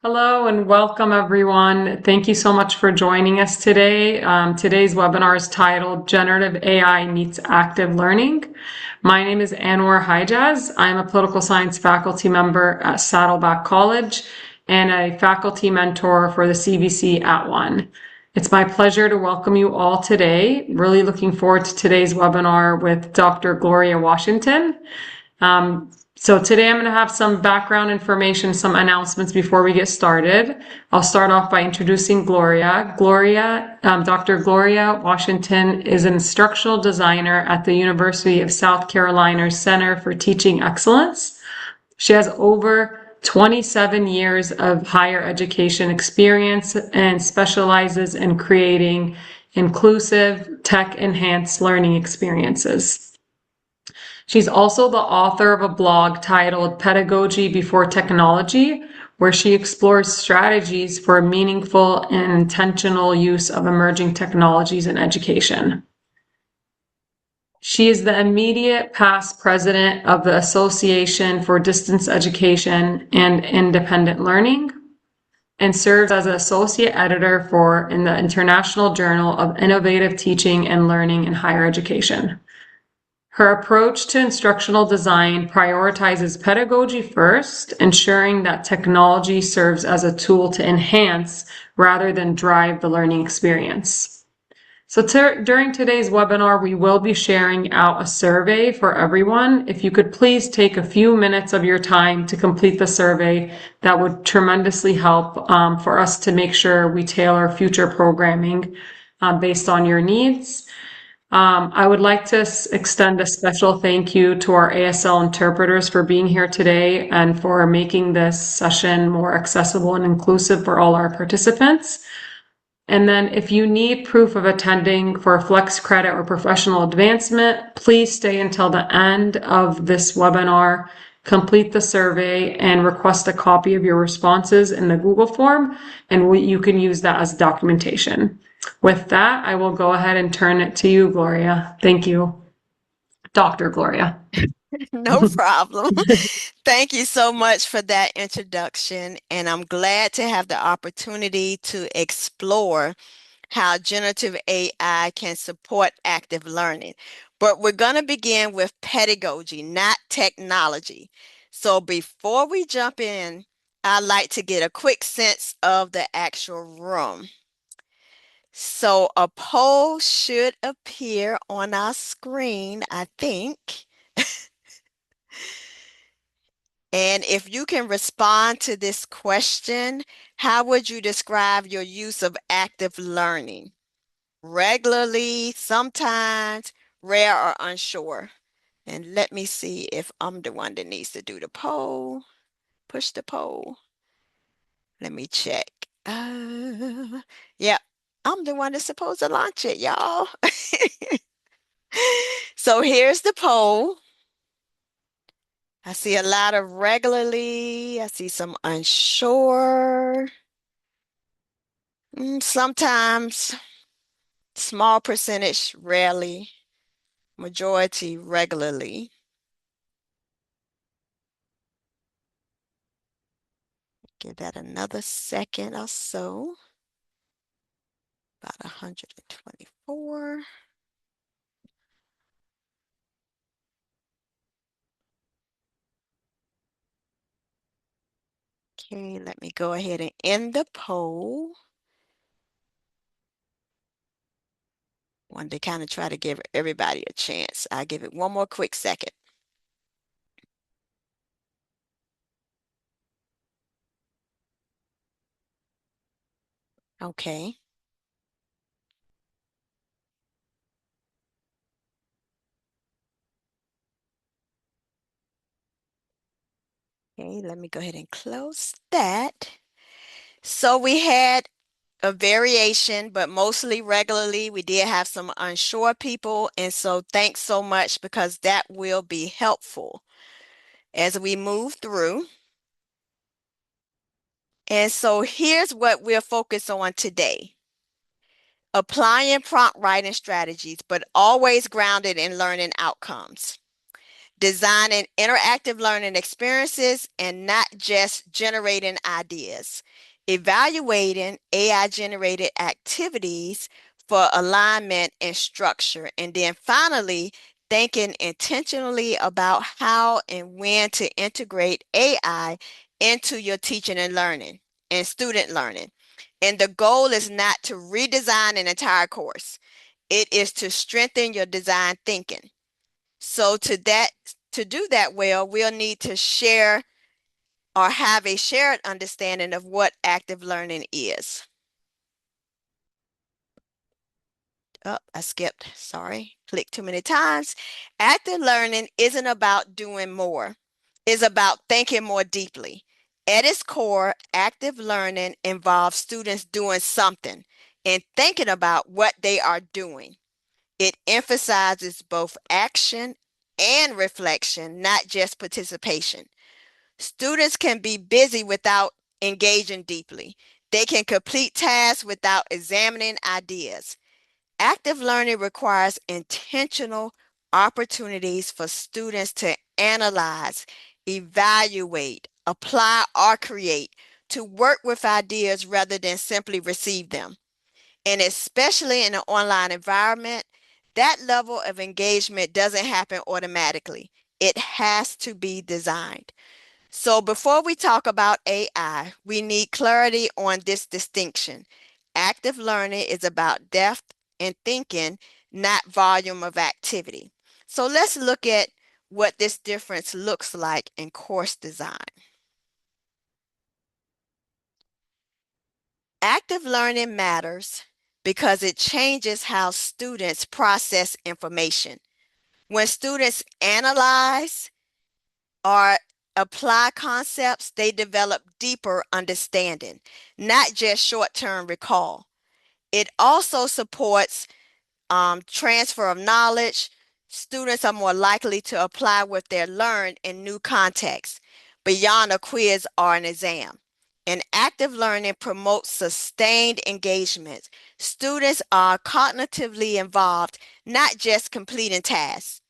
Hello and welcome everyone. Thank you so much for joining us today. Today's webinar is titled Generative AI Meets Active Learning. My name is Anwar Hijaz. I'm a political science faculty member at Saddleback College and a faculty mentor for the CVC at One. It's my pleasure to welcome you all today. Really looking forward to today's webinar with Dr. Gloria Washington. So today I'm going to have some background information, some announcements before we get started. I'll start off by introducing Gloria. Dr. Gloria Washington is an instructional designer at the University of South Carolina's Center for Teaching Excellence. She has over 27 years of higher education experience and specializes in creating inclusive, tech-enhanced learning experiences. She's also the author of a blog titled Pedagogy Before Technology, where she explores strategies for meaningful and intentional use of emerging technologies in education. She is the immediate past president of the Association for Distance Education and Independent Learning and serves as an associate editor in the International Journal of Innovative Teaching and Learning in Higher Education. Her approach to instructional design prioritizes pedagogy first, ensuring that technology serves as a tool to enhance rather than drive the learning experience. So during today's webinar, we will be sharing out a survey for everyone. If you could please take a few minutes of your time to complete the survey, that would tremendously help for us to make sure we tailor future programming based on your needs. I would like to extend a special thank you to our ASL interpreters for being here today and for making this session more accessible and inclusive for all our participants. And then if you need proof of attending for flex credit or professional advancement, please stay until the end of this webinar, complete the survey, and request a copy of your responses in the Google form, and you can use that as documentation. With that, I will go ahead and turn it to you, Gloria. Thank you. Dr. Gloria. No problem. Thank you so much for that introduction. And I'm glad to have the opportunity to explore how generative AI can support active learning. But we're going to begin with pedagogy, not technology. So before we jump in, I'd like to get a quick sense of the actual room. So a poll should appear on our screen, I think. And if you can respond to this question, how would you describe your use of active learning? Regularly, sometimes, rare, or unsure? And let me see if I'm the one that needs to do the poll. Push the poll. Let me check. Yeah, I'm the one that's supposed to launch it, y'all. So here's the poll. I see a lot of regularly. I see some unsure. Sometimes, small percentage, rarely, majority, regularly. Give that another second or so. About 124. Okay, let me go ahead and end the poll. Wanted to kind of try to give everybody a chance. I'll give it one more quick second. Okay. Okay, let me go ahead and close that. So we had a variation, but mostly regularly. We did have some unsure people. And so thanks so much because that will be helpful as we move through. And so here's what we're focused on today. Applying prompt writing strategies, but always grounded in learning outcomes. designing interactive learning experiences and not just generating ideas, evaluating AI generated activities for alignment and structure, and then finally, thinking intentionally about how and when to integrate AI into your teaching and learning and student learning. And the goal is not to redesign an entire course. It is to strengthen your design thinking. So to do that well, we'll need to share or have a shared understanding of what active learning is. Oh, I skipped. Sorry. Clicked too many times. Active learning isn't about doing more. It's about thinking more deeply. At its core, active learning involves students doing something and thinking about what they are doing. It emphasizes both action and reflection, not just participation. Students can be busy without engaging deeply. They can complete tasks without examining ideas. Active learning requires intentional opportunities for students to analyze, evaluate, apply, or create, to work with ideas rather than simply receive them. And especially in an online environment, that level of engagement doesn't happen automatically. It has to be designed. So before we talk about AI, we need clarity on this distinction. Active learning is about depth and thinking, not volume of activity. So let's look at what this difference looks like in course design. Active learning matters because it changes how students process information. When students analyze or apply concepts, they develop deeper understanding, not just short term recall. It also supports transfer of knowledge. Students are more likely to apply what they learned in new contexts beyond a quiz or an exam. And active learning promotes sustained engagement. Students are cognitively involved, not just completing tasks.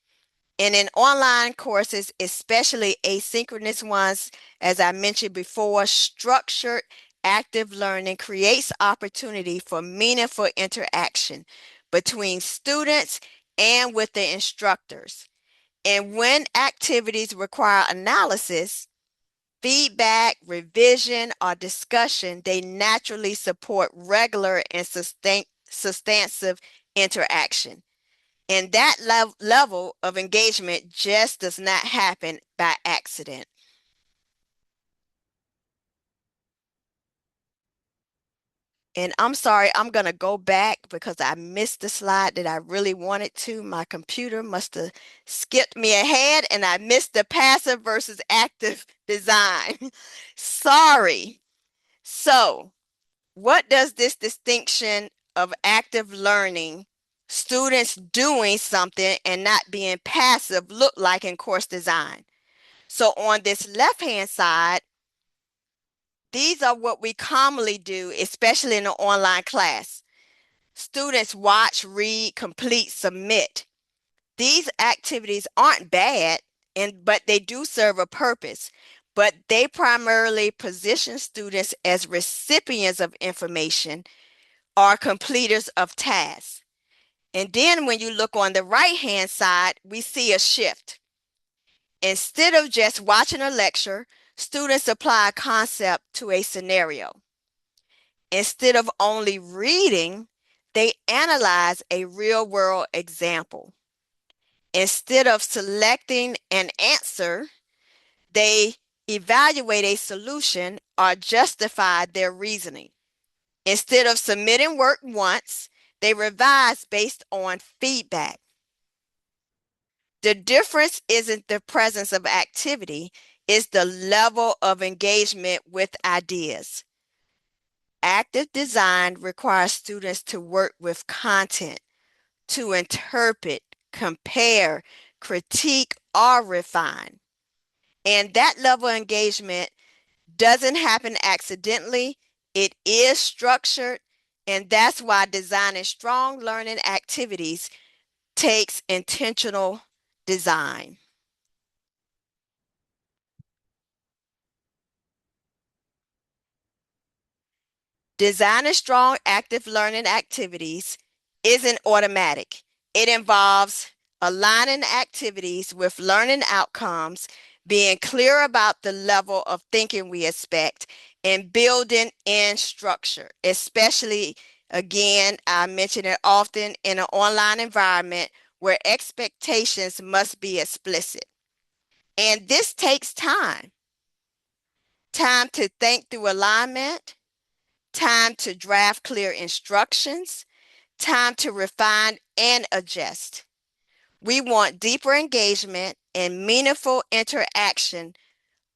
And in online courses, especially asynchronous ones, as I mentioned before, structured active learning creates opportunity for meaningful interaction between students and with the instructors. And when activities require analysis, feedback, revision, or discussion, they naturally support regular and substantive interaction. And that level of engagement just does not happen by accident. And I'm sorry, I'm going to go back because I missed the slide that I really wanted to. My computer must have skipped me ahead and I missed the passive versus active design. Sorry. So, what does this distinction of active learning, students doing something and not being passive, look like in course design? So on this left-hand side, these are what we commonly do, especially in an online class. Students watch, read, complete, submit. These activities aren't bad, but they do serve a purpose. But they primarily position students as recipients of information or completers of tasks. And then when you look on the right-hand side, we see a shift. Instead of just watching a lecture, students apply a concept to a scenario. Instead of only reading, they analyze a real world example. Instead of selecting an answer, they evaluate a solution or justify their reasoning. Instead of submitting work once, they revise based on feedback. The difference isn't the presence of activity, it's the level of engagement with ideas. Active design requires students to work with content, to interpret, compare, critique, or refine. And that level of engagement doesn't happen accidentally, it is structured, and that's why designing strong learning activities takes intentional design. Designing strong active learning activities isn't automatic. It involves aligning activities with learning outcomes, being clear about the level of thinking we expect, and building in structure, especially, again, I mention it often, in an online environment where expectations must be explicit. And this takes time to think through alignment, time to draft clear instructions, time to refine and adjust. We want deeper engagement and meaningful interaction,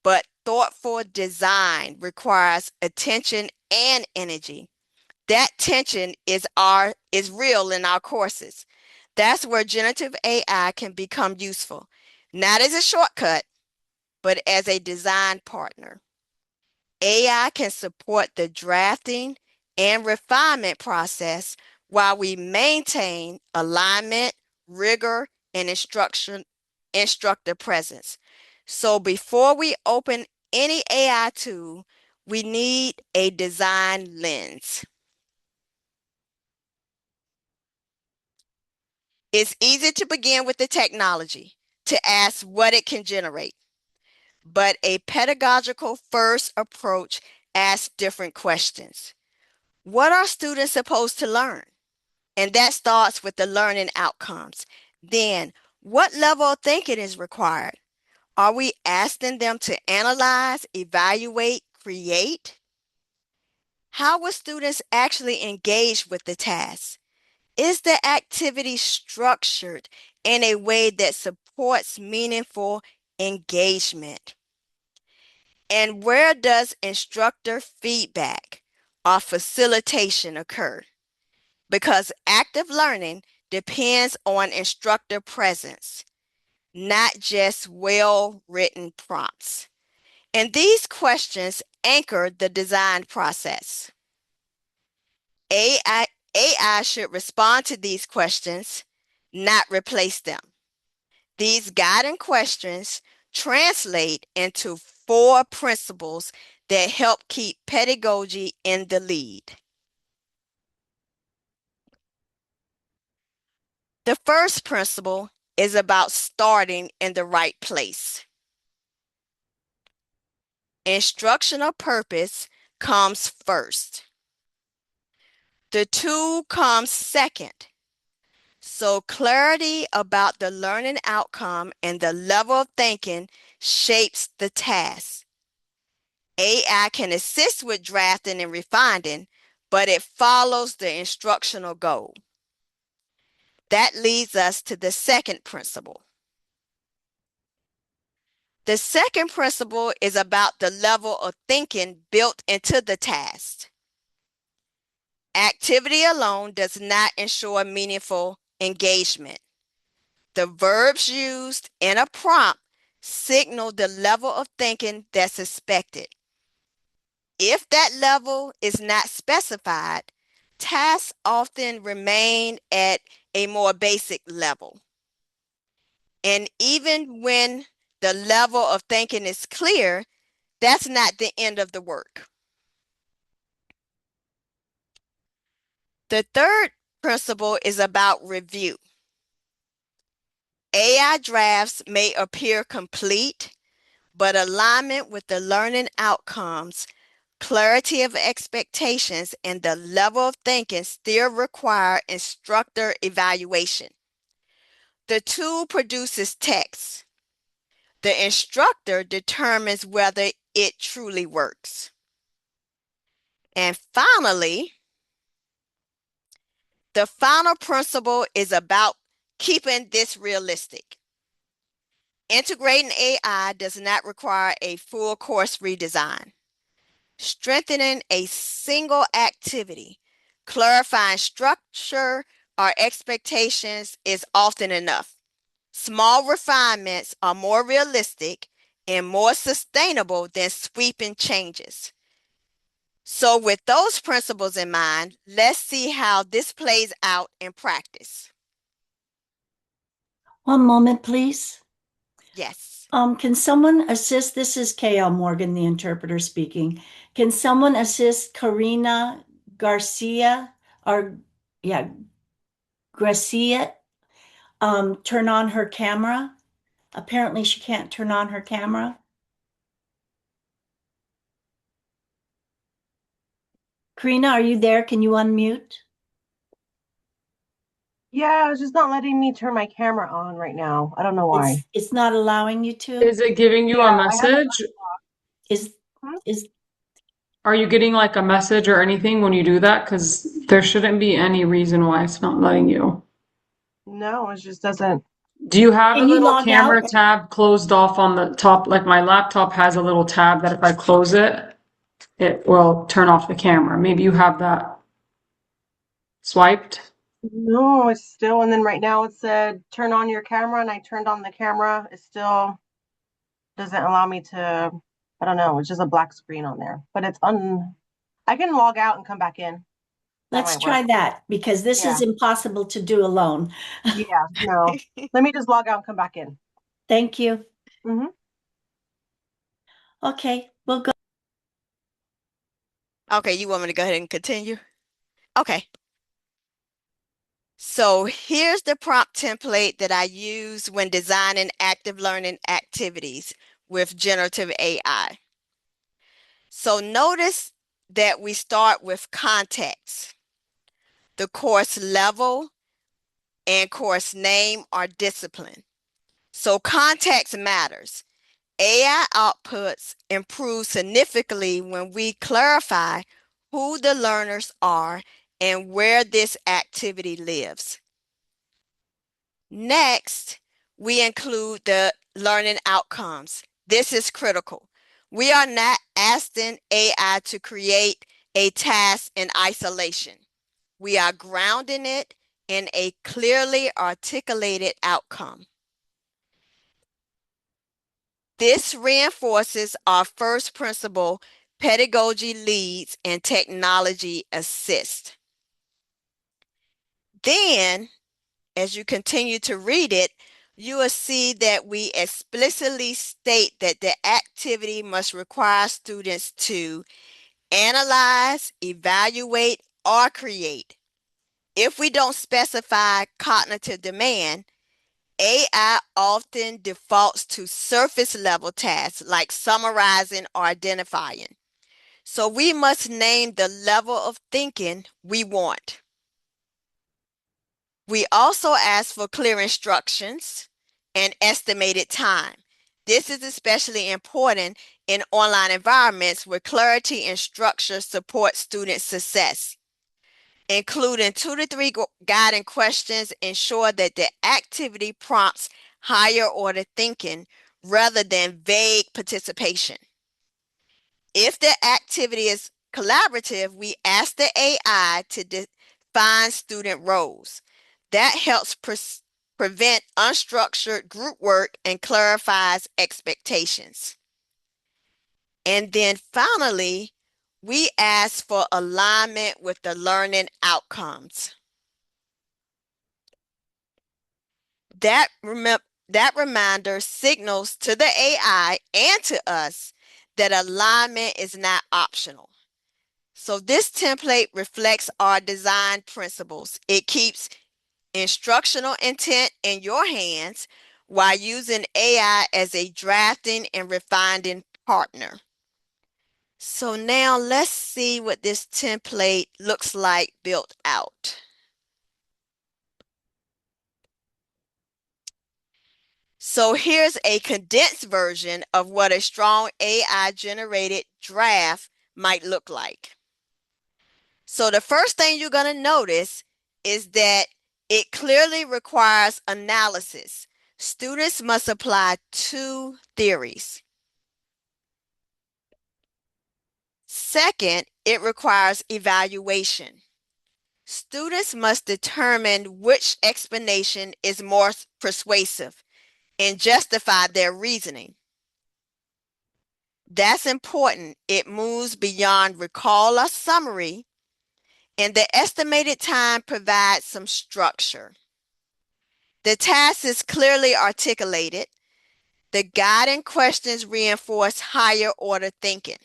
but thoughtful design requires attention and energy. That tension is real in our courses. That's where generative AI can become useful, not as a shortcut, but as a design partner. AI can support the drafting and refinement process while we maintain alignment, rigor, and instructor presence. So before we open any AI tool, we need a design lens. It's easy to begin with the technology, to ask what it can generate, but a pedagogical first approach asks different questions. What are students supposed to learn? And that starts with the learning outcomes. Then, what level of thinking is required? Are we asking them to analyze, evaluate, create? How will students actually engage with the task? Is the activity structured in a way that supports meaningful engagement? And where does instructor feedback or facilitation occur? Because active learning depends on instructor presence, not just well-written prompts. And these questions anchor the design process. AI should respond to these questions, not replace them. These guiding questions translate into 4 principles that help keep pedagogy in the lead. The first principle is about starting in the right place. Instructional purpose comes first. The tool comes second. So clarity about the learning outcome and the level of thinking shapes the task. AI can assist with drafting and refining, but it follows the instructional goal. That leads us to the second principle. The second principle is about the level of thinking built into the task. Activity alone does not ensure meaningful engagement. The verbs used in a prompt signal the level of thinking that's expected. If that level is not specified, tasks often remain at a more basic level. And even when the level of thinking is clear, that's not the end of the work. The third principle is about review. AI drafts may appear complete, but alignment with the learning outcomes, clarity of expectations, and the level of thinking still require instructor evaluation. The tool produces text. The instructor determines whether it truly works. And finally, the final principle is about keeping this realistic. Integrating AI does not require a full course redesign. Strengthening a single activity, clarifying structure or expectations is often enough. Small refinements are more realistic and more sustainable than sweeping changes. So, with those principles in mind, let's see how this plays out in practice. One moment, please. Yes. Can someone assist? This is KL Morgan, the interpreter speaking. Can someone assist Karina Garcia, or yeah, Gracia, turn on her camera? Apparently she can't turn on her camera. Karina, are you there? Can you unmute? Yeah, it's just not letting me turn my camera on right now. I don't know why. It's not allowing you to? Is it giving you a Yeah, I have it. message? Is Hmm? is Are you getting like a message or anything when you do that? Because there shouldn't be any reason why it's not letting you. No, it just doesn't. Do you have a can you little log out? camera tab closed off on the top? Like my laptop has a little tab that if I close it, it will turn off the camera. Maybe you have that swiped. No, it's still. And then right now it said turn on your camera, and I turned on the camera. It still doesn't allow me to. I don't know. It's just a black screen on there, but it's un. I can log out and come back in. That Let's might work. try that because this Yeah. is impossible to do alone. Yeah. No. Let me just log out and come back in. Thank you. Hmm. Okay, we'll go. Okay, you want me to go ahead and continue? Okay. So here's the prompt template that I use when designing active learning activities with generative AI. So notice that we start with context, the course level, and course name or discipline. So context matters. AI outputs improve significantly when we clarify who the learners are and where this activity lives. Next, we include the learning outcomes. This is critical. We are not asking AI to create a task in isolation. We are grounding it in a clearly articulated outcome. This reinforces our first principle: pedagogy leads and technology assists. Then, as you continue to read it, you will see that we explicitly state that the activity must require students to analyze, evaluate, or create. If we don't specify cognitive demand, AI often defaults to surface level tasks like summarizing or identifying. So we must name the level of thinking we want. We also ask for clear instructions and estimated time. This is especially important in online environments where clarity and structure support student success. Including 2 to 3 guiding questions ensure that the activity prompts higher order thinking rather than vague participation. If the activity is collaborative, we ask the AI to define student roles. That helps prevent unstructured group work and clarifies expectations. And then finally, we ask for alignment with the learning outcomes. That reminder signals to the AI and to us that alignment is not optional. So this template reflects our design principles. It keeps instructional intent in your hands while using AI as a drafting and refining partner. So now let's see what this template looks like built out. So here's a condensed version of what a strong AI generated draft might look like. So the first thing you're going to notice is that it clearly requires analysis. Students must apply 2 theories. Second, it requires evaluation. Students must determine which explanation is more persuasive and justify their reasoning. That's important. It moves beyond recall or summary, and the estimated time provides some structure. The task is clearly articulated. The guiding questions reinforce higher order thinking.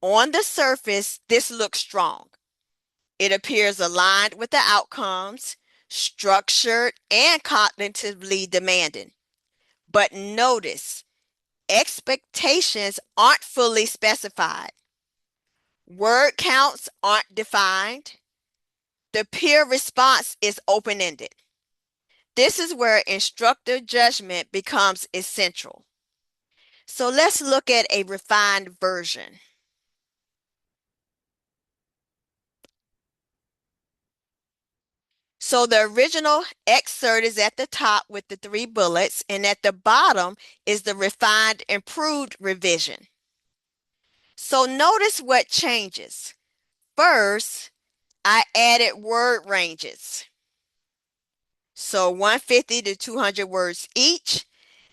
On the surface, this looks strong. It appears aligned with the outcomes, structured, and cognitively demanding. But notice, expectations aren't fully specified. Word counts aren't defined. The peer response is open-ended. This is where instructor judgment becomes essential. So let's look at a refined version. So the original excerpt is at the top with the 3 bullets, and at the bottom is the refined, improved revision. So notice what changes. First, I added word ranges. So 150 to 200 words each.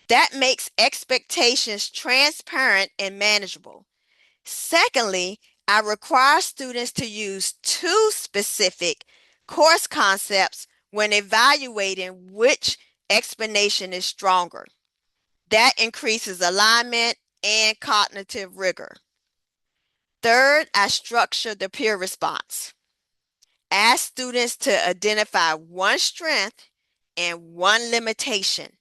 That makes expectations transparent and manageable. Secondly, I require students to use 2 specific course concepts when evaluating which explanation is stronger. That increases alignment and cognitive rigor. Third, I structure the peer response. Ask students to identify one strength and one limitation.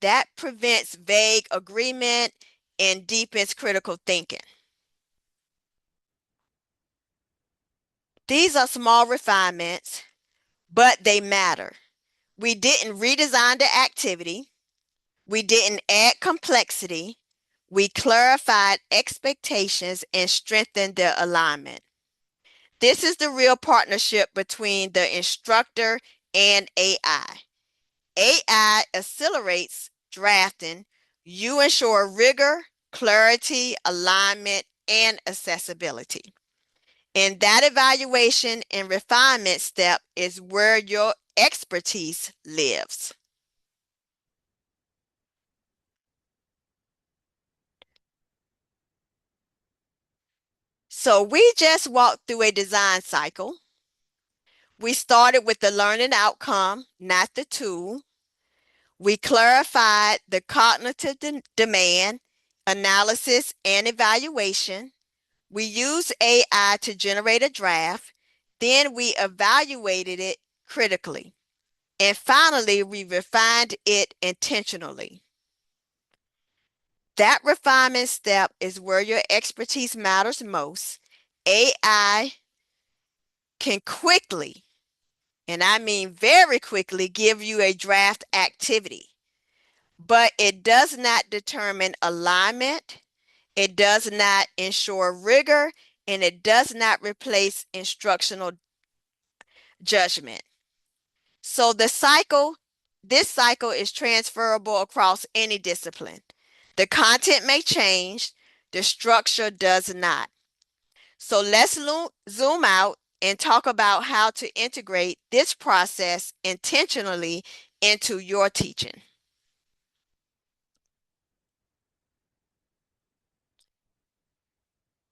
That prevents vague agreement and deepens critical thinking. These are small refinements, but they matter. We didn't redesign the activity. We didn't add complexity. We clarified expectations and strengthened their alignment. This is the real partnership between the instructor and AI. AI accelerates drafting. You ensure rigor, clarity, alignment, and accessibility. And that evaluation and refinement step is where your expertise lives. So we just walked through a design cycle. We started with the learning outcome, not the tool. We clarified the cognitive demand, analysis, and evaluation. We used AI to generate a draft. Then we evaluated it critically. And finally, we refined it intentionally. That refinement step is where your expertise matters most. AI can quickly, and I mean very quickly, give you a draft activity, but it does not determine alignment, it does not ensure rigor, and it does not replace instructional judgment. So this cycle is transferable across any discipline. The content may change, the structure does not. So let's zoom out and talk about how to integrate this process intentionally into your teaching.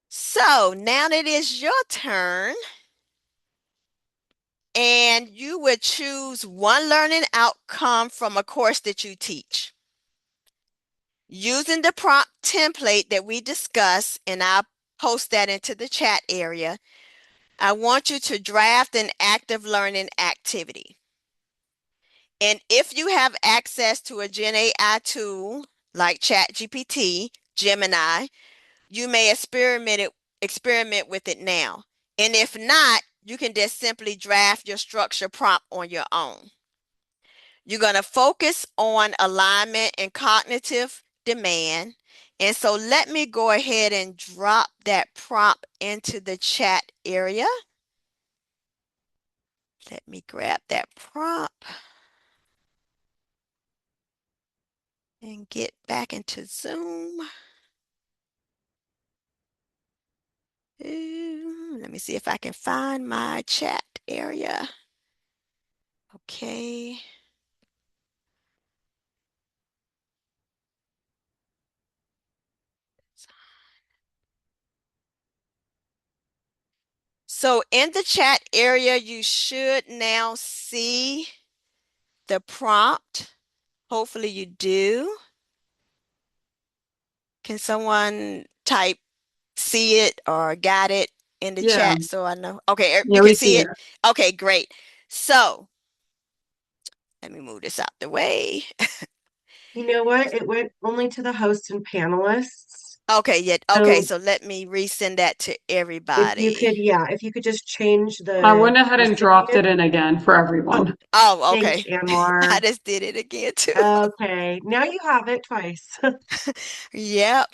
So now it is your turn, and you would choose one learning outcome from a course that you teach. Using the prompt template that we discussed, and I'll post that into the chat area, I want you to draft an active learning activity. And if you have access to a GenAI tool like ChatGPT, Gemini, you may experiment with it now. And if not, you can just simply draft your structure prompt on your own. You're going to focus on alignment and cognitive demand. And so let me go ahead and drop that prompt into the chat area. Let me grab that prompt and get back into Zoom. Let me see if I can find my chat area. Okay. So in the chat area, you should now see the prompt. Hopefully you do. Can someone type see it or got it in the Yeah. chat so I know? Okay, Yeah, you we can see see it. it? Okay, great. So let me move this out the way. You know what? It went only to the hosts and panelists. Okay, yeah. Okay, So so let me resend that to if you everybody. could, yeah, if you could just change I the went ahead and dropped it recipient. in again for Oh, everyone. Oh, thanks, okay. I Anwar. just did it again too. Okay, now you have it twice. Yep.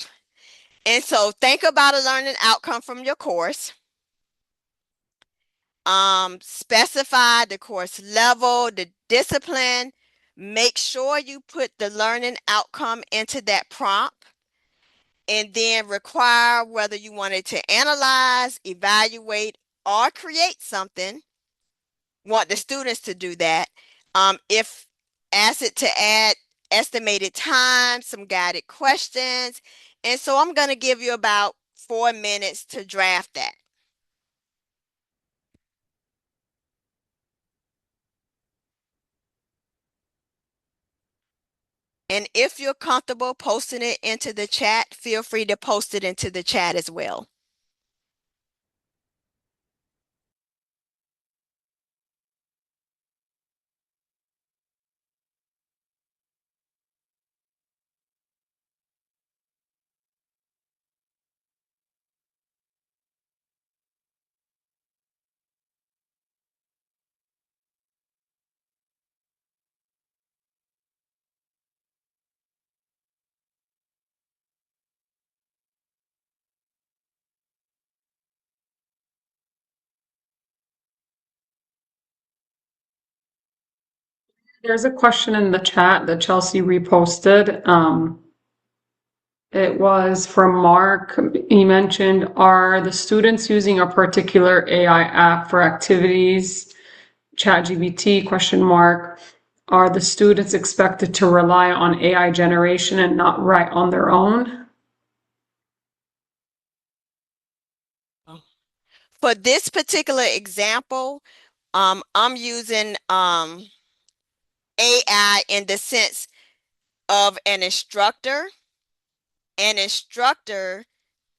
And so think about a learning outcome from your course. Specify the course level, the discipline. Make sure you put the learning outcome into that prompt, and then require whether you wanted to analyze, evaluate, or create something. Want the students to do that. If ask it to add estimated time, some guided questions. And so I'm going to give you about 4 minutes to draft that. And if you're comfortable posting it into the chat, feel free to post it into the chat as well. There's a question in the chat that Chelsea reposted. It was from Mark. He mentioned, are the students using a particular AI app for activities? ChatGPT question mark. Are the students expected to rely on AI generation and not write on their own? For this particular example, I'm using AI in the sense of an instructor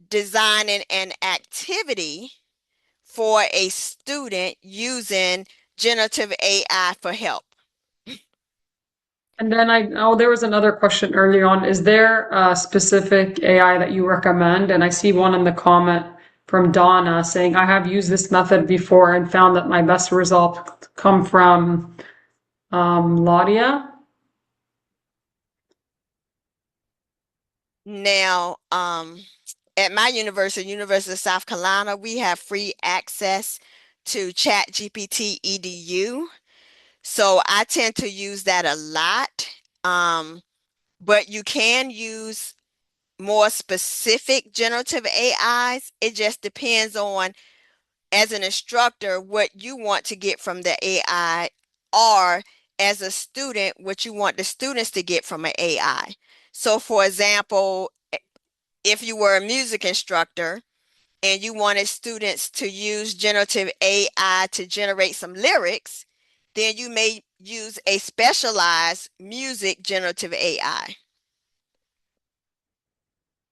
designing an activity for a student using generative AI for help. And then there was another question early on. Is there a specific AI that you recommend? And I see one in the comment from Donna saying, I have used this method before and found that my best results come from Laudia. Now, at my university, University of South Carolina, we have free access to ChatGPT EDU. So I tend to use that a lot. But you can use more specific generative AIs. It just depends on, as an instructor, what you want to get from the AI, or as a student, what you want the students to get from an AI. So, for example, if you were a music instructor and you wanted students to use generative AI to generate some lyrics, then you may use a specialized music generative AI.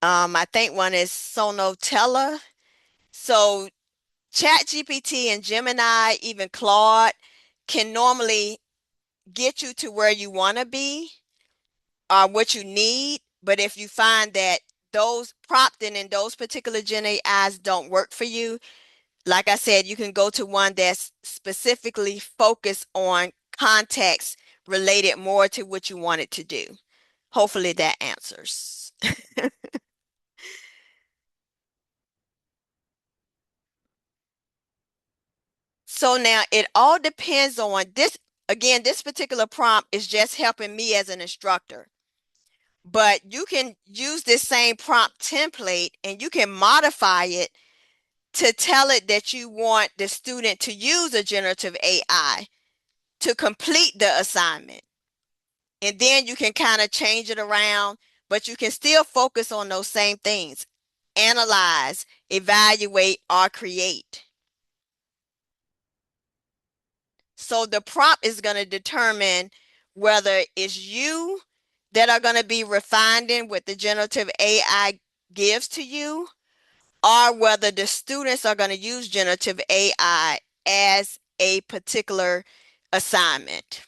I think one is Sonotella. So ChatGPT and Gemini, even Claude, can normally get you to where you want to be or what you need. But if you find that those prompting and those particular Gen AIs don't work for you, like I said, you can go to one that's specifically focused on context related more to what you want it to do. Hopefully that answers. So now it all depends on this. Again, this particular prompt is just helping me as an instructor. But you can use this same prompt template and you can modify it to tell it that you want the student to use a generative AI to complete the assignment. And then you can kind of change it around, but you can still focus on those same things: analyze, evaluate, or create. So the prompt is going to determine whether it's you that are going to be refining what the generative AI gives to you, or whether the students are going to use generative AI as a particular assignment.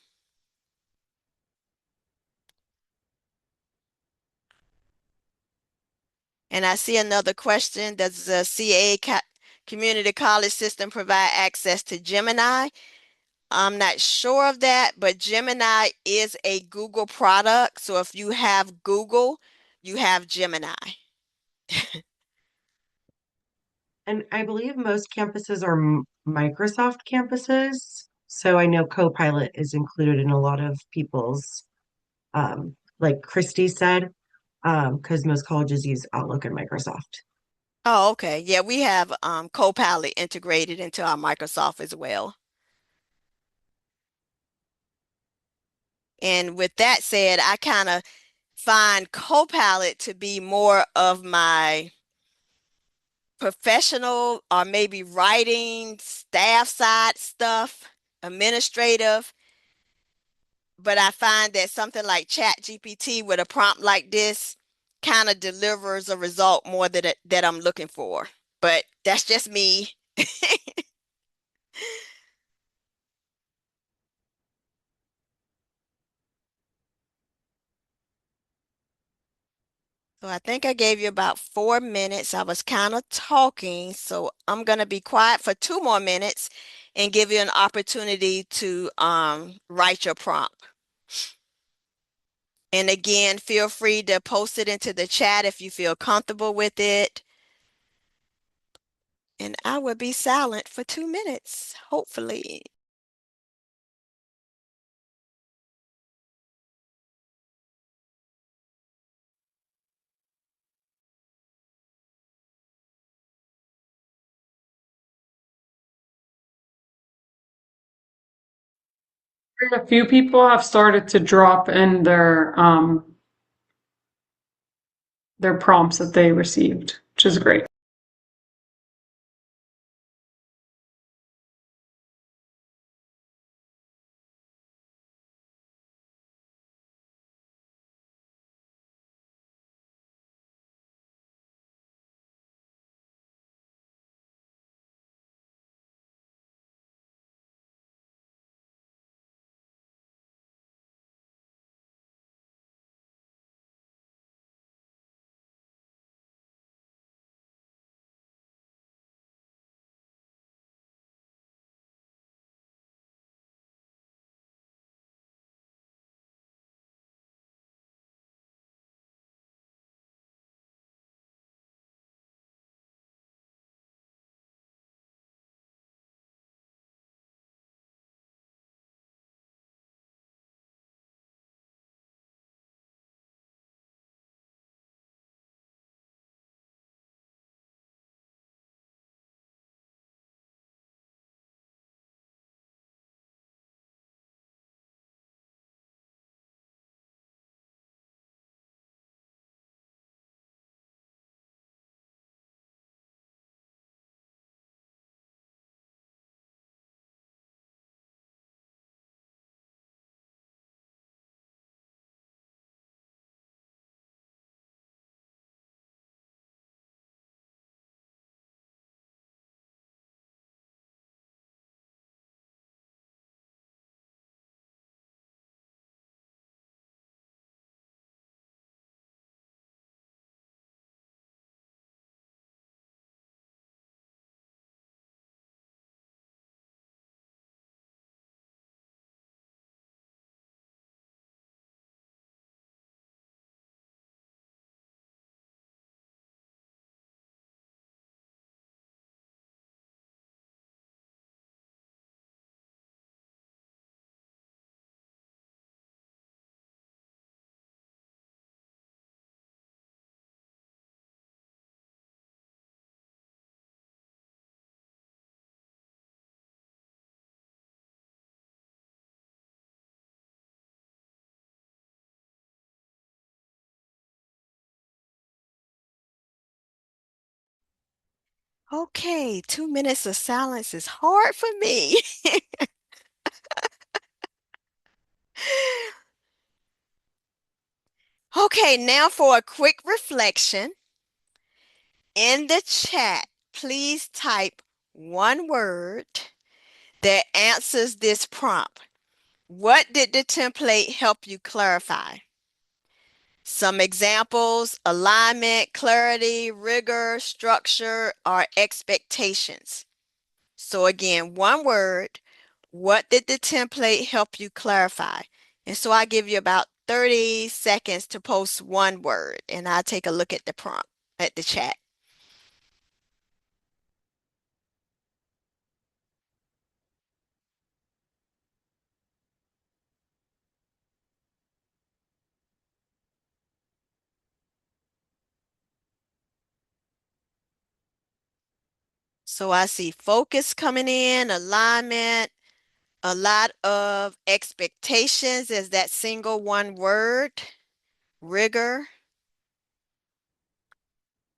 And I see another question. Does the community college system provide access to Gemini? I'm not sure of that, but Gemini is a Google product. So if you have Google, you have Gemini. And I believe most campuses are Microsoft campuses. So I know Copilot is included in a lot of people's, like Christy said, because most colleges use Outlook and Microsoft. Oh, okay. Yeah, we have Copilot integrated into our Microsoft as well. And with that said, I kind of find Copilot to be more of my professional or maybe writing, staff side stuff, administrative. But I find that something like ChatGPT with a prompt like this kind of delivers a result more that I'm looking for. But that's just me. So I think I gave you about 4 minutes. I was kind of talking, so I'm going to be quiet for 2 more minutes and give you an opportunity to write your prompt. And again, feel free to post it into the chat if you feel comfortable with it. And I will be silent for 2 minutes, hopefully. A few people have started to drop in their prompts that they received, which is great. Okay, 2 minutes of silence is hard for me. Okay, now for a quick reflection. In the chat, please type one word that answers this prompt. What did the template help you clarify? Some examples: alignment, clarity, rigor, structure, or expectations. So again, one word. What did the template help you clarify? And so I give you about 30 seconds to post one word, and I'll take a look at the prompt, at the chat. So I see focus coming in, alignment, a lot of expectations as that single one word, rigor,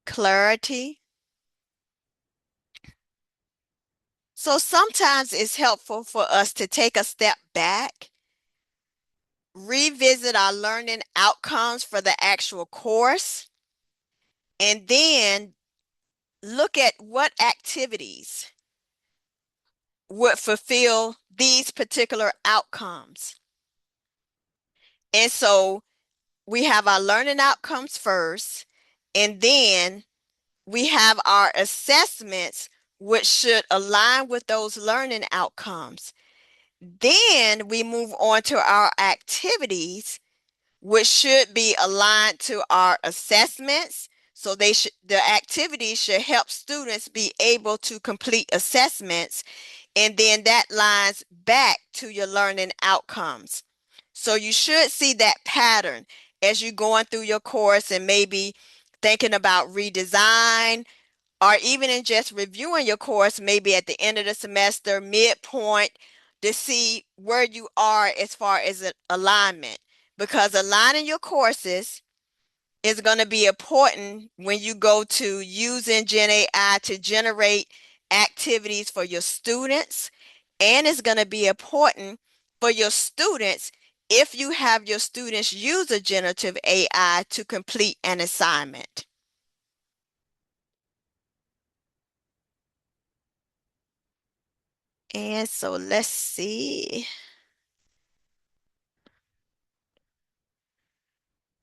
clarity. So sometimes it's helpful for us to take a step back, revisit our learning outcomes for the actual course, and then look at what activities would fulfill these particular outcomes. And so we have our learning outcomes first, and then we have our assessments, which should align with those learning outcomes. Then we move on to our activities, which should be aligned to our assessments. So the activities should help students be able to complete assessments, and then that lines back to your learning outcomes. So you should see that pattern as you're going through your course and maybe thinking about redesign, or even in just reviewing your course, maybe at the end of the semester, midpoint, to see where you are as far as alignment. Because aligning your courses is going to be important when you go to using GenAI to generate activities for your students. And it's going to be important for your students if you have your students use a generative AI to complete an assignment. And so let's see.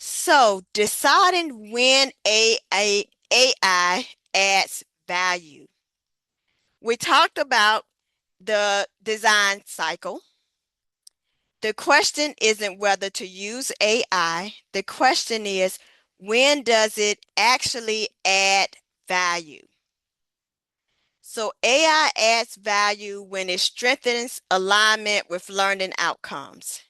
So deciding when AI adds value. We talked about the design cycle. The question isn't whether to use AI. The question is, when does it actually add value? So AI adds value when it strengthens alignment with learning outcomes.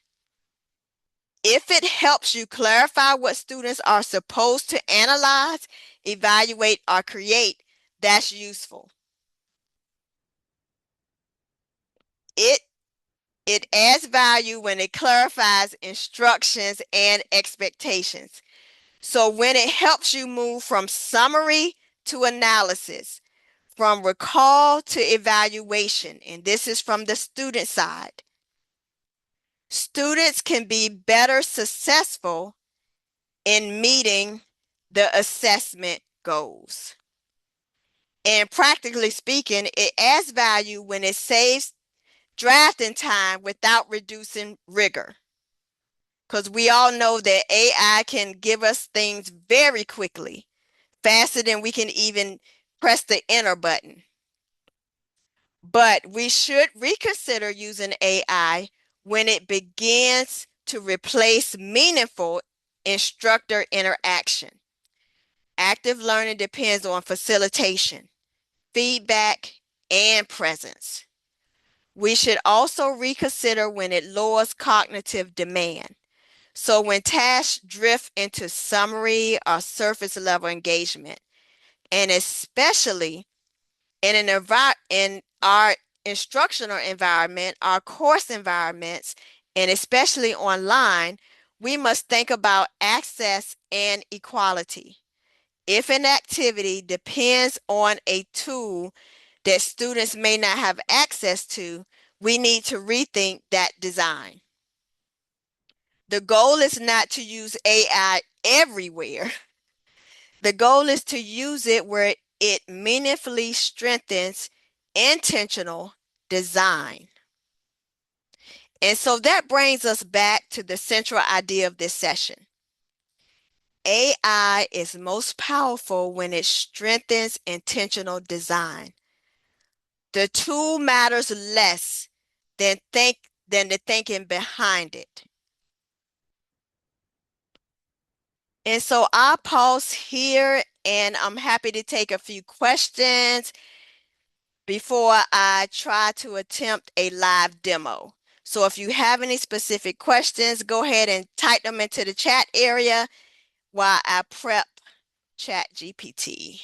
If it helps you clarify what students are supposed to analyze, evaluate, or create, that's useful. It adds value when it clarifies instructions and expectations. So when it helps you move from summary to analysis, from recall to evaluation, and this is from the student side, students can be better successful in meeting the assessment goals. And practically speaking, it adds value when it saves drafting time without reducing rigor. Because we all know that AI can give us things very quickly, faster than we can even press the enter button. But we should reconsider using AI when it begins to replace meaningful instructor interaction. Active learning depends on facilitation, feedback, and presence. We should also reconsider when it lowers cognitive demand. So when tasks drift into summary or surface level engagement, and especially in our instructional environment, our course environments, and especially online, we must think about access and equality. If an activity depends on a tool that students may not have access to, we need to rethink that design. The goal is not to use AI everywhere. The goal is to use it where it meaningfully strengthens intentional design. And so that brings us back to the central idea of this session. AI is most powerful when it strengthens intentional design. The tool matters less than the thinking behind it. And so I'll pause here, and I'm happy to take a few questions before I try to attempt a live demo. So if you have any specific questions, go ahead and type them into the chat area while I prep ChatGPT.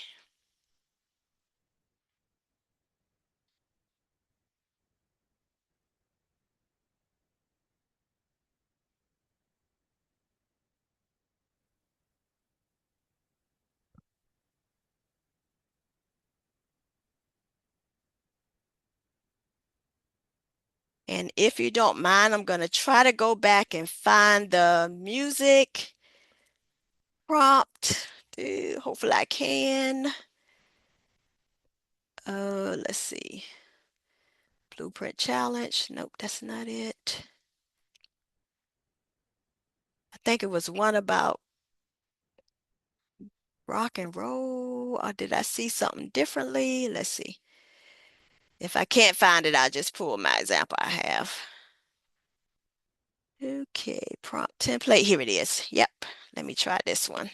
And if you don't mind, I'm going to try to go back and find the music prompt. Hopefully I can. Let's see. Blueprint challenge. Nope, that's not it. I think it was one about rock and roll, or did I see something differently? Let's see. If I can't find it, I'll just pull my example I have. Okay, prompt template. Here it is. Yep. Let me try this one.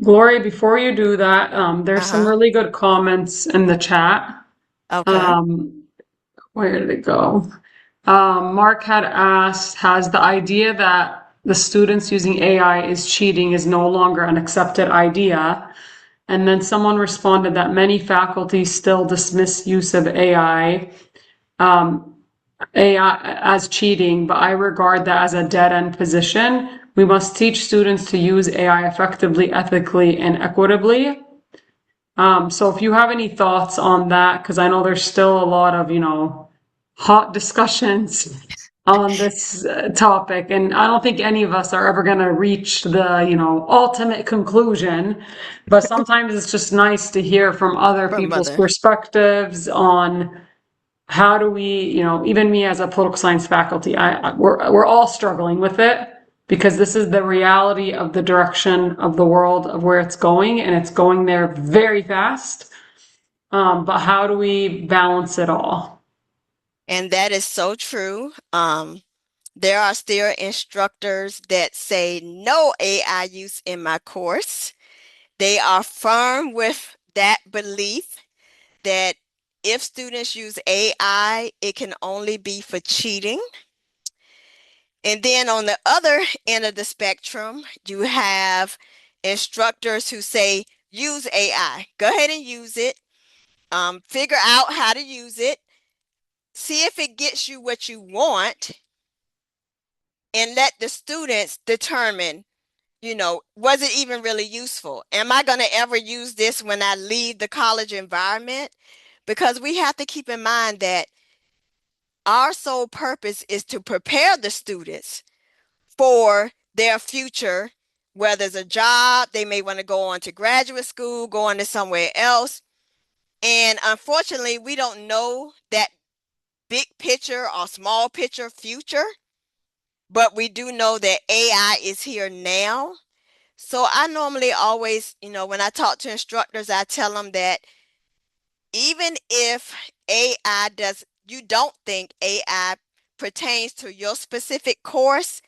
Glory, before you do that, there's some Uh-huh. really good comments in the chat. Okay. Where did it go? Mark had asked, has the idea that the students using AI is cheating is no longer an accepted idea? And then someone responded that many faculties still dismiss use of AI as cheating, but I regard that as a dead-end position. We must teach students to use AI effectively, ethically, and equitably. So if you have any thoughts on that, because I know there's still a lot of, hot discussions on this topic, and I don't think any of us are ever going to reach the, ultimate conclusion, but sometimes it's just nice to hear from other From people's mother. perspectives on how do we, even me as a political science faculty, we're all struggling with it because this is the reality of the direction of the world of where it's going, and it's going there very fast. But how do we balance it all? And that is so true. There are still instructors that say no AI use in my course. They are firm with that belief that if students use AI, it can only be for cheating. And then on the other end of the spectrum, you have instructors who say, use AI, go ahead and use it, figure out how to use it, see if it gets you what you want, and let the students determine, was it even really useful? Am I going to ever use this when I leave the college environment? Because we have to keep in mind that our sole purpose is to prepare the students for their future, whether it's a job, they may want to go on to graduate school, go on to somewhere else. And unfortunately, we don't know that big picture or small picture future, but we do know that AI is here now. So I normally always, when I talk to instructors, I tell them that even if you don't think AI pertains to your specific course,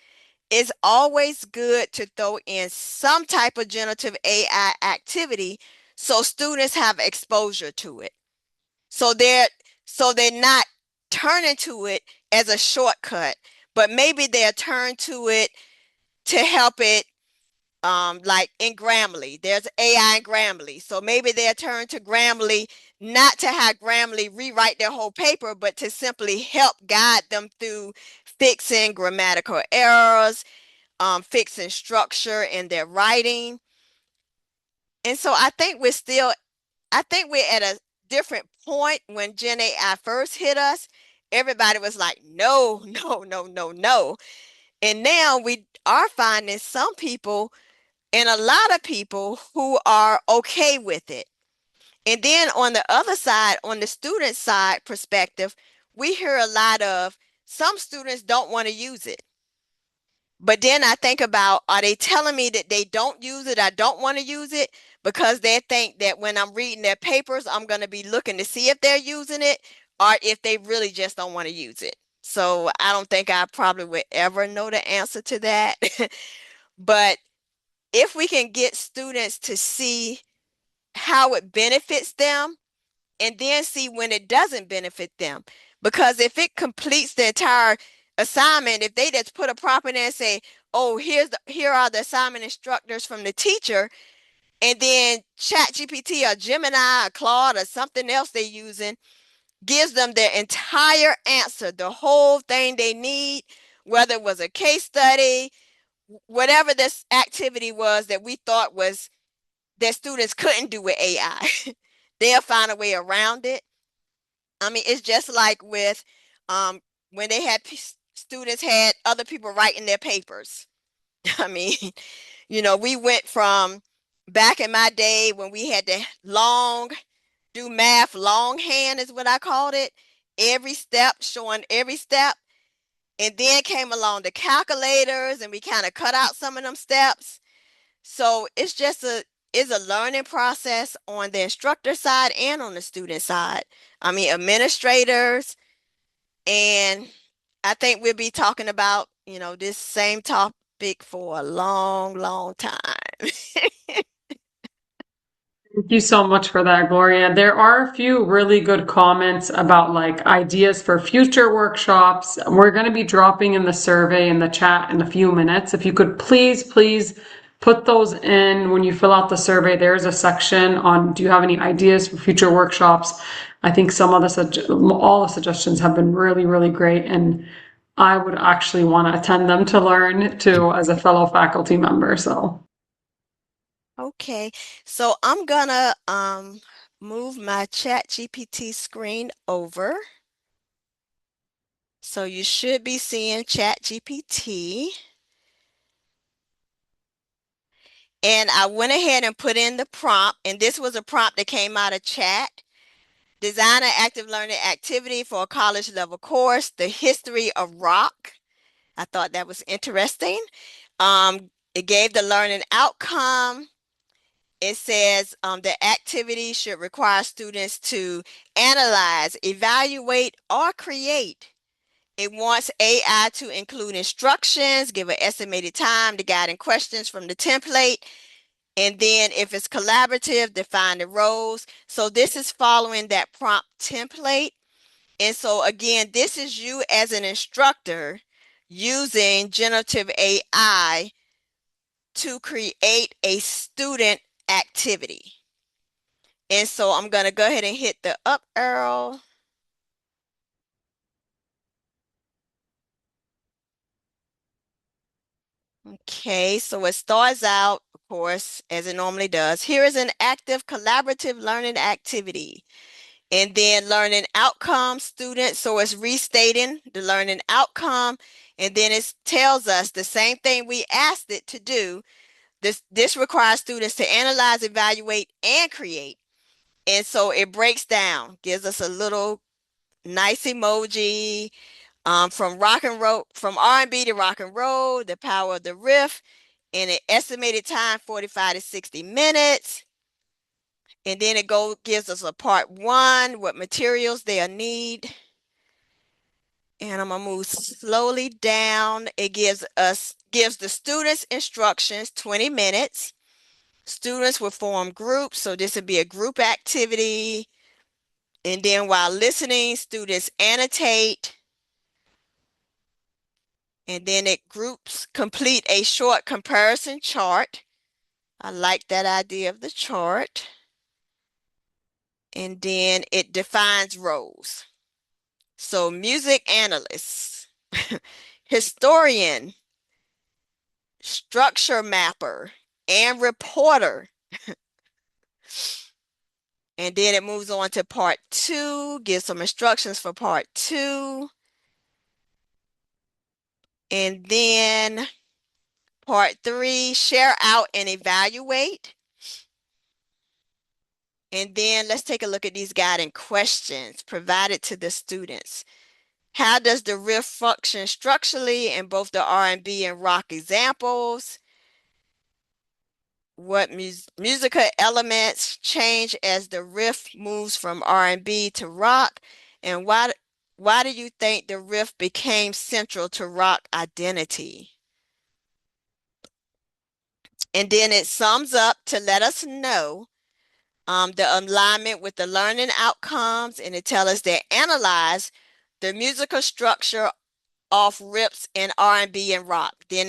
it's always good to throw in some type of generative AI activity so students have exposure to it. So they're not turning to it as a shortcut, but maybe they're turned to it to help it, like in Grammarly. There's AI in Grammarly. So maybe they're turned to Grammarly not to have Grammarly rewrite their whole paper, but to simply help guide them through fixing grammatical errors, fixing structure in their writing. And so I think we're at a different point. When GenAI first hit us, everybody was like, no, no, no, no, no. And now we are finding some people and a lot of people who are okay with it. And then on the other side, on the student side perspective, we hear a lot of some students don't want to use it. But then I think about, are they telling me that they don't use it? I don't want to use it because they think that when I'm reading their papers, I'm going to be looking to see if they're using it or if they really just don't want to use it. So I don't think I probably would ever know the answer to that. But if we can get students to see how it benefits them and then see when it doesn't benefit them. Because if it completes the entire assignment, if they just put a prompt in there and say, oh, here are the assignment instructors from the teacher, and then ChatGPT or Gemini or Claude or something else they're using gives them their entire answer, the whole thing they need, whether it was a case study, whatever this activity was that we thought was that students couldn't do with AI, they'll find a way around it. I mean, it's just like with when they had students had other people writing their papers. I mean, we went from back in my day when we had to do math longhand is what I called it, every step, showing every step. And then came along the calculators and we kind of cut out some of them steps. So it's a learning process on the instructor side and on the student side. I mean, administrators, and I think we'll be talking about, this same topic for a long, long time. Thank you so much for that, Gloria. There are a few really good comments about like ideas for future workshops. We're going to be dropping in the survey in the chat in a few minutes. If you could please put those in when you fill out the survey. There's a section on, do you have any ideas for future workshops? I think all the suggestions have been really, really great. And I would actually want to attend them to learn too as a fellow faculty member. So. Okay, so I'm gonna move my ChatGPT screen over. So you should be seeing ChatGPT. And I went ahead and put in the prompt, and this was a prompt that came out of chat. Design an active learning activity for a college level course, the history of rock. I thought that was interesting. It gave the learning outcome. It says the activity should require students to analyze, evaluate, or create. It wants AI to include instructions, give an estimated time to guiding questions from the template, and then if it's collaborative, define the roles. So this is following that prompt template. And so again, this is you as an instructor using generative AI to create a student activity. And so I'm going to go ahead and hit the up arrow. Okay, so it starts out, of course, as it normally does. Here is an active collaborative learning activity. And then learning outcome students. So it's restating the learning outcome. And then it tells us the same thing we asked it to do. This requires students to analyze, evaluate, and create. And so it breaks down, gives us a little nice emoji from rock and roll, from R&B to rock and roll, the power of the riff, and an estimated time 45 to 60 minutes. And then it gives us a part 1, what materials they'll need. And I'm gonna move slowly down. It gives the students instructions, 20 minutes. Students will form groups, so this would be a group activity. And then while listening, students annotate. And then it groups complete a short comparison chart. I like that idea of the chart. And then it defines roles. So music analyst, historian, structure mapper, and reporter. And then it moves on to part 2, gives some instructions for part 2. And then part 3, share out and evaluate. And then let's take a look at these guiding questions provided to the students. How does the riff function structurally in both the R&B and rock examples? What musical elements change as the riff moves from R&B to rock? And why do you think the riff became central to rock identity? And then it sums up to let us know the alignment with the learning outcomes, and it tells us that analyze the musical structure of riffs in R&B and rock. Then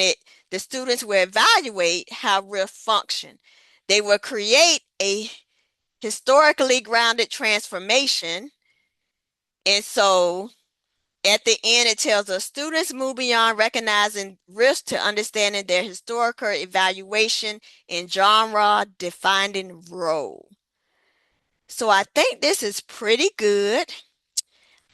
the students will evaluate how riff function. They will create a historically grounded transformation. And so at the end, it tells us students move beyond recognizing riffs to understanding their historical evaluation in genre defining role. So I think this is pretty good.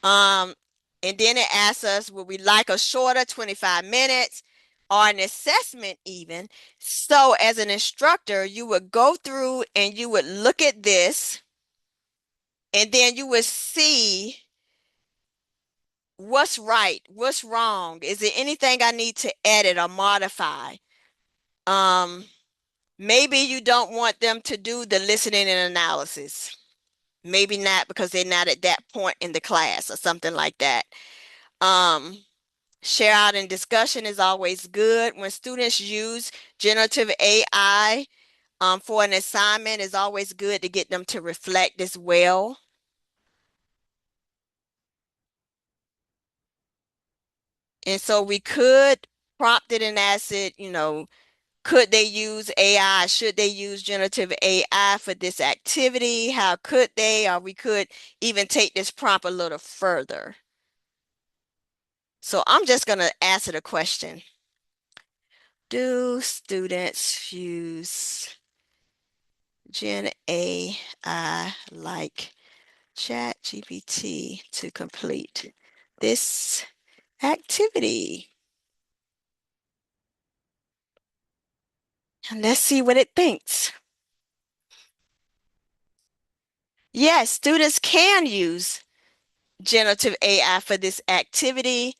And then it asks us, would we like a shorter 25 minutes or an assessment even? So as an instructor, you would go through and you would look at this, and then you would see what's right, what's wrong. Is there anything I need to edit or modify? Maybe you don't want them to do the listening and analysis. Maybe not, because they're not at that point in the class or something like that. Share out and discussion is always good. When students use generative AI for an assignment, it's always good to get them to reflect as well. And so we could prompt it and ask it, could they use AI? Should they use generative AI for this activity? How could they? Or we could even take this prompt a little further. So I'm just going to answer the question. Do students use Gen AI like ChatGPT to complete this activity? And let's see what it thinks. Yes, students can use generative AI for this activity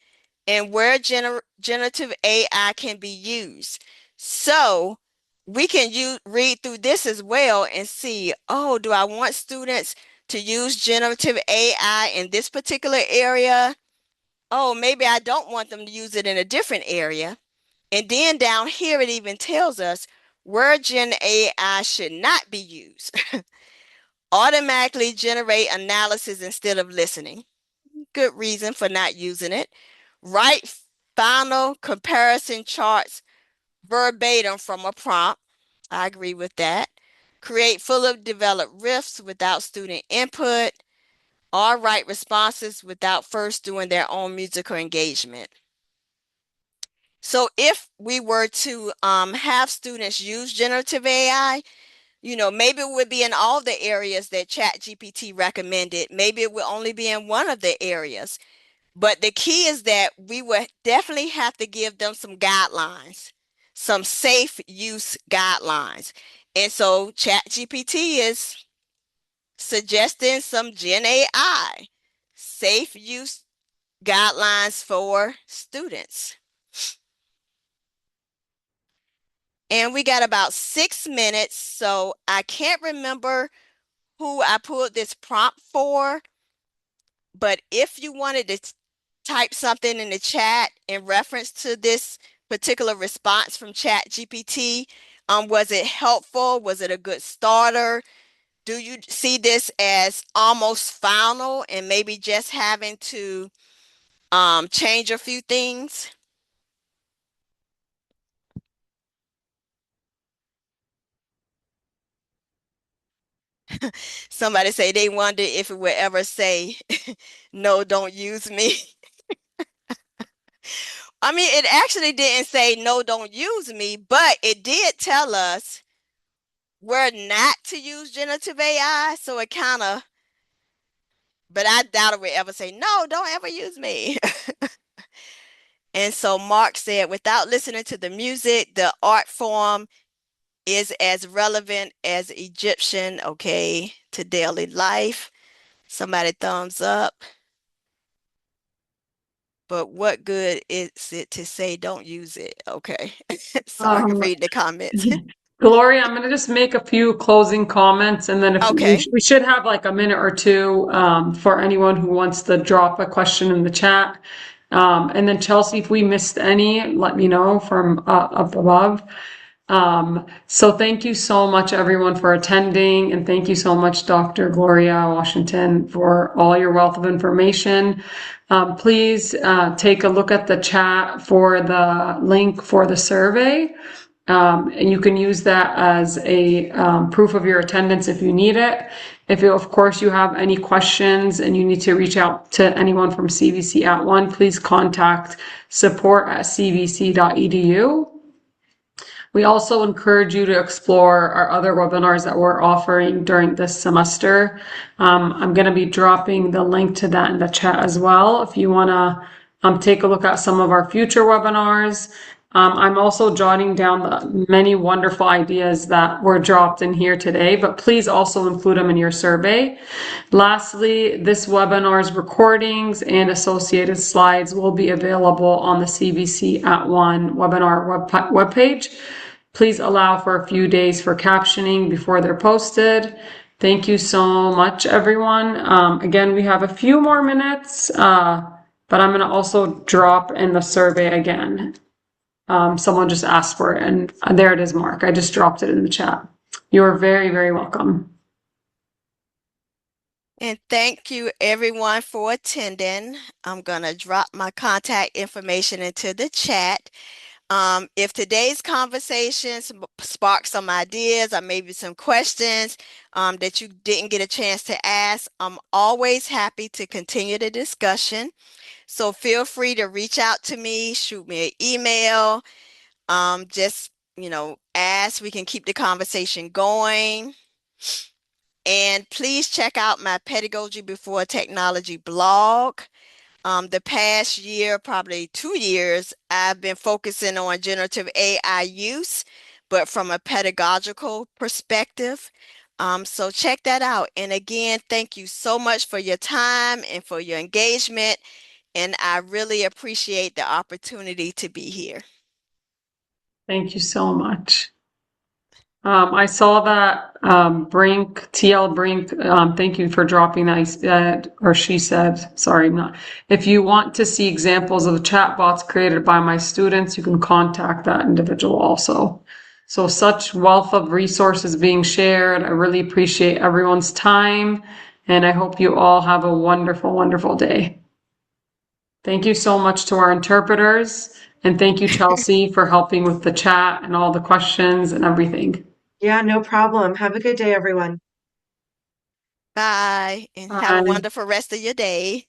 and where generative AI can be used. So we can read through this as well and see, oh, do I want students to use generative AI in this particular area? Oh, maybe I don't want them to use it in a different area. And then down here, it even tells us where Gen AI should not be used. Automatically generate analysis instead of listening. Good reason for not using it. Write final comparison charts verbatim from a prompt. I agree with that. Create fully developed riffs without student input, or write responses without first doing their own musical engagement. So if we were to have students use generative AI, maybe it would be in all the areas that ChatGPT recommended. Maybe it would only be in one of the areas. But the key is that we would definitely have to give them some guidelines, some safe use guidelines. And so ChatGPT is suggesting some GenAI safe use guidelines for students. And we got about 6 minutes, so I can't remember who I pulled this prompt for, but if you wanted to type something in the chat in reference to this particular response from ChatGPT, was it helpful? Was it a good starter? Do you see this as almost final and maybe just having to change a few things? Somebody say they wonder if it would ever say, no, don't use me. I mean, it actually didn't say, no, don't use me, but it did tell us where not to use generative AI. So it kind of, but I doubt it would ever say, no, don't ever use me. And so Mark said, without listening to the music, the art form is as relevant as Egyptian, okay, to daily life. Somebody thumbs up. But what good is it to say don't use it? Okay. Sorry, reading the comments. Gloria, I'm going to just make a few closing comments, and then if Okay. we should have like a minute or two for anyone who wants to drop a question in the chat. And then Chelsea, if we missed any, let me know from up above. So thank you so much, everyone, for attending, and thank you so much, Dr. Gloria Washington, for all your wealth of information. Please take a look at the chat for the link for the survey. And you can use that as a proof of your attendance if you need it. If you, of course, you have any questions and you need to reach out to anyone from CVC at one, please contact support@cvc.edu. We also encourage you to explore our other webinars that we're offering during this semester. I'm going to be dropping the link to that in the chat as well if you want to take a look at some of our future webinars. I'm also jotting down the many wonderful ideas that were dropped in here today, but please also include them in your survey. Lastly, this webinar's recordings and associated slides will be available on the CVC at One webinar webpage. Please allow for a few days for captioning before they're posted. Thank you so much, everyone. Again, we have a few more minutes, but I'm going to also drop in the survey again. Someone just asked for it, and there it is, Mark. I just dropped it in the chat. You're very, very welcome. And thank you everyone for attending. I'm going to drop my contact information into the chat. If today's conversation sparked some ideas or maybe some questions that you didn't get a chance to ask, I'm always happy to continue the discussion. So feel free to reach out to me, shoot me an email, just, ask. We can keep the conversation going. And please check out my Pedagogy Before Technology blog. The past year, probably 2 years, I've been focusing on generative AI use, but from a pedagogical perspective. So check that out. And again, thank you so much for your time and for your engagement. And I really appreciate the opportunity to be here. Thank you so much. I saw that Brink, TL Brink, thank you for dropping that. He said, or she said, sorry, not. If you want to see examples of the chatbots created by my students, you can contact that individual also. So such wealth of resources being shared. I really appreciate everyone's time, and I hope you all have a wonderful, wonderful day. Thank you so much to our interpreters, and thank you, Chelsea, for helping with the chat and all the questions and everything. Yeah, no problem. Have a good day, everyone. Bye, and have a wonderful rest of your day.